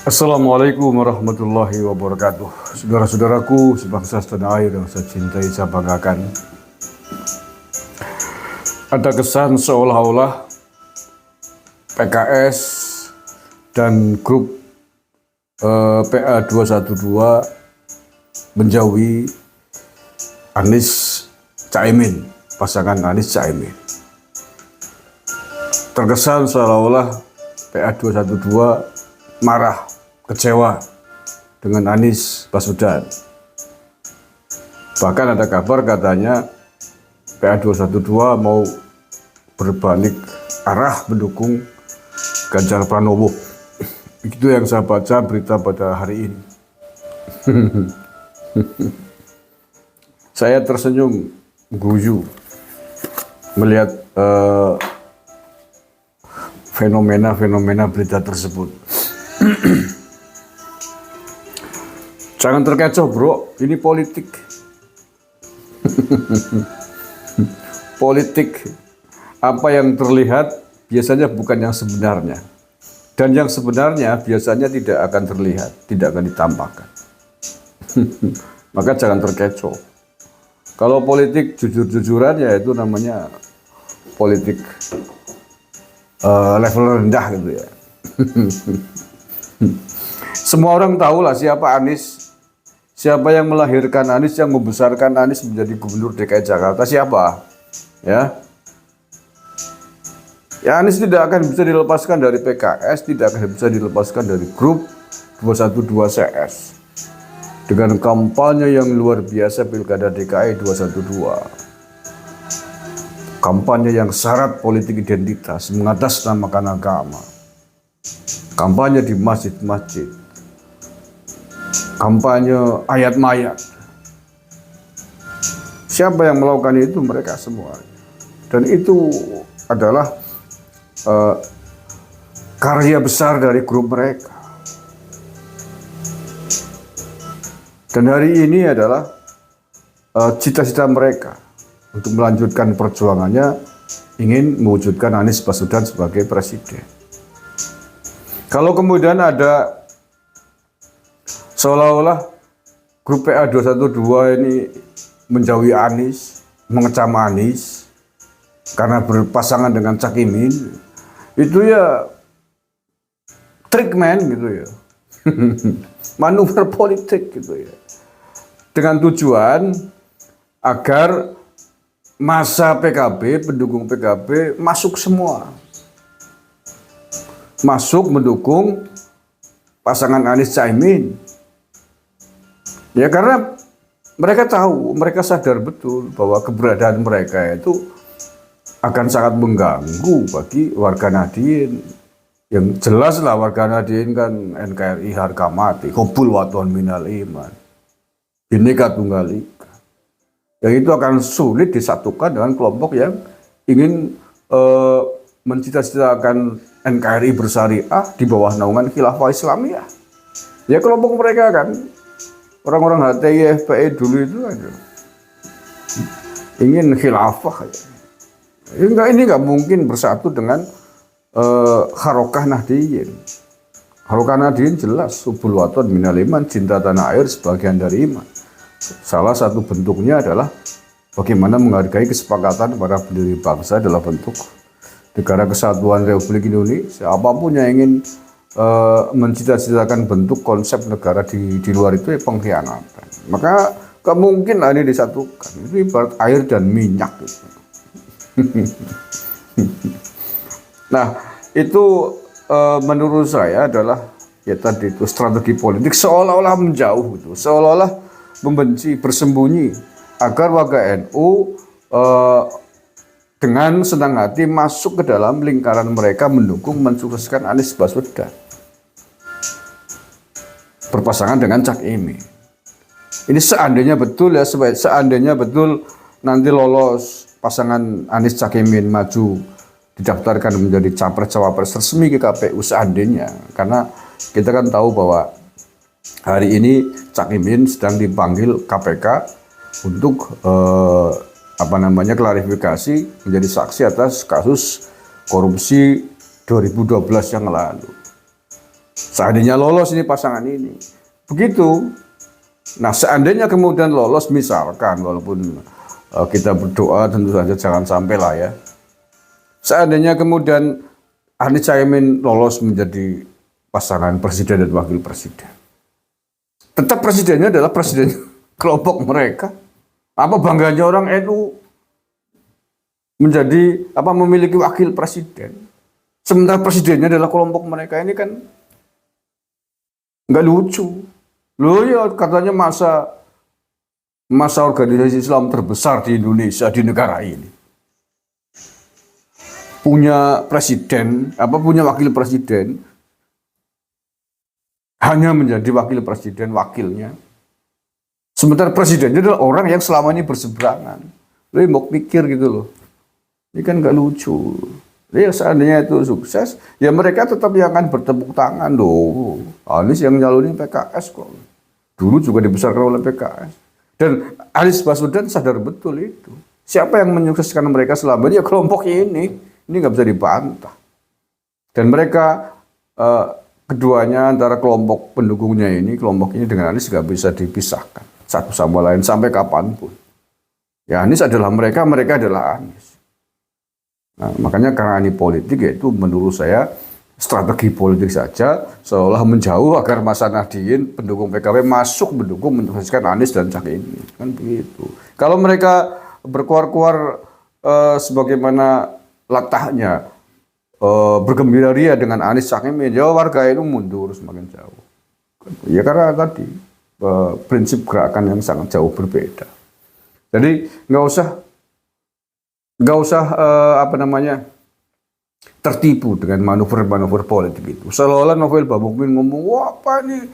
Assalamualaikum warahmatullahi wabarakatuh. Saudara-saudaraku, sebangsa setanah air yang saya cintai, saya banggakan. Ada kesan seolah-olah PKS dan grup PA 212 menjauhi Anies Caimin, pasangan Anies Caimin. Terkesan seolah-olah PA 212 marah, kecewa dengan Anies Baswedan. Bahkan ada kabar katanya PA 212 mau berbalik arah mendukung Ganjar Pranowo. Itu yang saya baca berita pada hari ini. Saya tersenyum guyu melihat fenomena-fenomena berita tersebut. Jangan terkecoh bro, ini politik. Politik, apa yang terlihat biasanya bukan yang sebenarnya. Dan yang sebenarnya biasanya tidak akan terlihat, tidak akan ditampakkan. Maka jangan terkecoh. Kalau politik jujur-jujuran ya itu namanya politik level rendah gitu ya. Semua orang tahu lah siapa Anies, siapa yang melahirkan Anies, yang membesarkan Anies menjadi gubernur DKI Jakarta, siapa? Ya Anies tidak akan bisa dilepaskan dari PKS, tidak akan bisa dilepaskan dari grup 212 CS. Dengan kampanye yang luar biasa Pilkada DKI 212. Kampanye yang syarat politik identitas, mengatasnamakan agama. Kampanye di masjid-masjid. Kampanye ayat mayat. Siapa yang melakukan itu? Mereka semua. Dan itu adalah karya besar dari grup mereka. Dan hari ini adalah cita-cita mereka untuk melanjutkan perjuangannya, ingin mewujudkan Anies Baswedan sebagai presiden. Kalau kemudian ada seolah-olah grup PA 212 ini menjauhi Anies, mengecam Anies karena berpasangan dengan Cak Imin, itu ya trik man gitu ya. Manuver politik gitu ya. Dengan tujuan agar masa PKB, pendukung PKB masuk semua. Masuk mendukung pasangan Anies Caimin. Ya karena mereka tahu, mereka sadar betul bahwa keberadaan mereka itu akan sangat mengganggu bagi warga Nahdien. Yang jelas lah warga Nahdien kan NKRI harga mati, hubul waton minal iman, Bhinneka Tunggal Ika. Yang itu akan sulit disatukan dengan kelompok yang ingin mencita-citakan NKRI bersyariah di bawah naungan Khilafah Islamiyah. Ya kelompok mereka kan, orang-orang HTI FPI dulu itu aja ingin khilafah. Ini nggak mungkin bersatu dengan Harokah Nahdien. Harokah Nahdien jelas hubul waton minal iman, cinta tanah air sebagian dari iman. Salah satu bentuknya adalah bagaimana menghargai kesepakatan para pendiri bangsa dalam bentuk Negara Kesatuan Republik Indonesia. Apapun yang ingin mencita-citakan bentuk konsep negara di luar itu ya pengkhianatan. Maka kemungkin ini disatukan. Itu ibarat air dan minyak gitu. Nah itu menurut saya adalah ya tadi itu strategi politik seolah-olah menjauh gitu, seolah-olah membenci, bersembunyi agar warga NU dengan senang hati masuk ke dalam lingkaran mereka mendukung mensukseskan Anies Baswedan berpasangan dengan Cak Imin. Ini seandainya betul ya, seandainya betul nanti lolos pasangan Anies Cak Imin maju didaftarkan menjadi capres-cawapres resmi ke KPU seandainya, karena kita kan tahu bahwa hari ini Cak Imin sedang dipanggil KPK untuk klarifikasi menjadi saksi atas kasus korupsi 2012 yang lalu. Seandainya lolos ini pasangan ini. Begitu. Nah, seandainya kemudian lolos, misalkan walaupun kita berdoa tentu saja jangan sampai lah ya. Seandainya kemudian Anies Caimin lolos menjadi pasangan presiden dan wakil presiden. Tetap presidennya adalah presiden kelompok mereka. Apa bangganya orang NU menjadi memiliki wakil presiden. Sementara presidennya adalah kelompok mereka, ini kan nggak lucu. Loh ya katanya masa organisasi Islam terbesar di Indonesia, di negara ini. Punya presiden, punya wakil presiden, hanya menjadi wakil presiden, wakilnya. Sementara presidennya adalah orang yang selama ini berseberangan. Lo mau pikir gitu loh. Ini kan nggak lucu. Ya seandainya itu sukses, ya mereka tetap yang akan bertepuk tangan loh. Anies yang nyalonin PKS kok. Dulu juga dibesarkan oleh PKS. Dan Anies Baswedan sadar betul itu. Siapa yang menyukseskan mereka selama ini? Ya kelompok ini. Ini nggak bisa dibantah. Dan mereka keduanya antara kelompok pendukungnya ini, kelompok ini dengan Anies nggak bisa dipisahkan satu sama lain sampai kapanpun. Ya Anies adalah mereka, mereka adalah Anies. Nah, makanya karena ini politik, yaitu menurut saya strategi politik saja, seolah menjauh agar Mas Nahdien pendukung PKB masuk mendukung menyukseskan Anies dan Cak Imin, kan begitu. Kalau mereka berkuar-kuar sebagaimana latahnya, bergembira ria dengan Anies Cak Imin, ya warga itu mundur semakin jauh. Ya karena tadi prinsip gerakan yang sangat jauh berbeda. Jadi nggak usah tertipu dengan manuver-manuver politik itu. Seolah-olah Novel Bamukmin ngomong, wah apa ini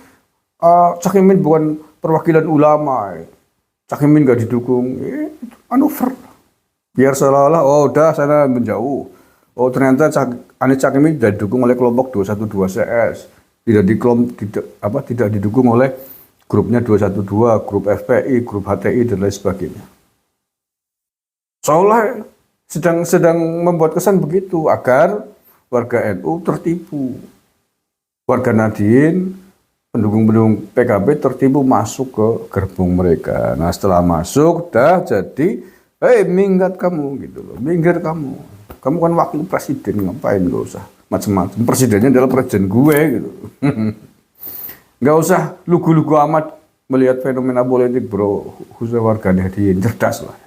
Cak Imin bukan perwakilan ulama, Cak Imin nggak didukung, itu manuver. Biar seolah-olah, oh udah sana menjauh. Oh ternyata Anies Cak Imin tidak didukung oleh kelompok 212 CS, tidak didukung oleh grupnya 212, grup FPI, grup HTI dan lain sebagainya. Seolah sedang membuat kesan begitu agar warga NU tertipu. Warga Nahdien, pendukung-pendukung PKB tertipu masuk ke gerbong mereka. Nah setelah masuk, dah jadi, minggat kamu gitu loh, minggir kamu. Kamu kan wakil presiden, ngapain gak usah macam-macam. Presidennya adalah presiden gue gitu. Gak usah lugu-lugu amat melihat fenomena politik bro. Khususnya warga Nahdien, cerdas lah.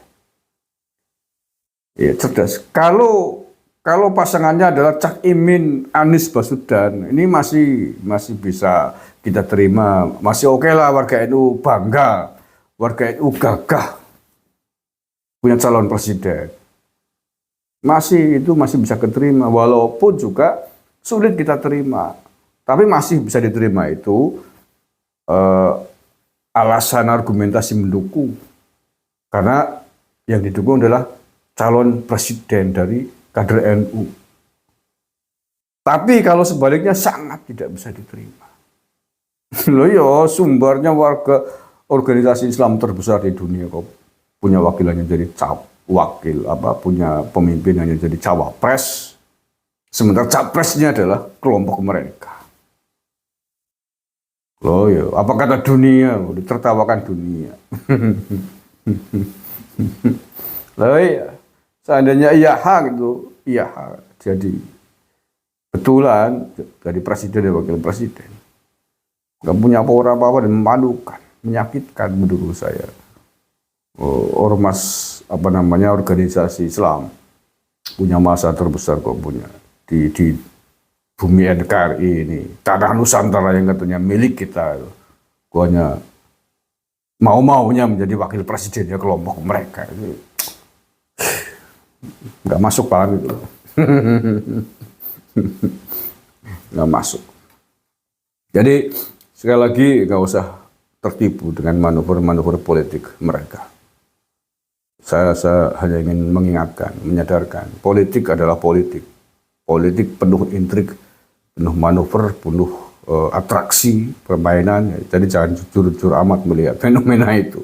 Ya cerdas. Kalau pasangannya adalah Cak Imin, Anies Baswedan, ini masih bisa kita terima, masih oke lah, warga NU bangga, warga NU gagah punya calon presiden. Masih bisa keterima, walaupun juga sulit kita terima, tapi masih bisa diterima itu alasan argumentasi mendukung, karena yang didukung adalah calon presiden dari kader NU. Tapi kalau sebaliknya sangat tidak bisa diterima. Loh ya, sumbernya warga organisasi Islam terbesar di dunia kok punya wakilannya jadi punya pemimpinannya jadi cawapres. Sementara capresnya adalah kelompok mereka. Loh ya, apa kata dunia? Ditertawakan dunia. Loh ya. Seandainya jadi betulan dari presiden dan wakil presiden. Gak punya apa-apa dan memalukan, menyakitkan menurut saya. Ormas organisasi Islam punya masa terbesar kok punya di bumi NKRI ini, tanah Nusantara yang katanya milik kita. Gua hanya mau-maunya menjadi wakil presidennya kelompok mereka itu. Nggak masuk paham itu. Nggak masuk. Jadi sekali lagi nggak usah tertipu dengan manuver-manuver politik mereka. Saya hanya ingin mengingatkan, menyadarkan, politik adalah politik. Politik penuh intrik, penuh manuver, penuh atraksi, permainan. Jadi jangan jujur-jujur amat melihat fenomena itu.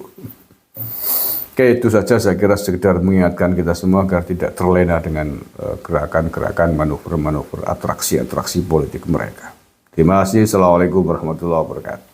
Oke, itu saja saya kira sekedar mengingatkan kita semua agar tidak terlena dengan gerakan-gerakan manuver-manuver atraksi-atraksi politik mereka. Terima kasih. Assalamualaikum warahmatullahi wabarakatuh.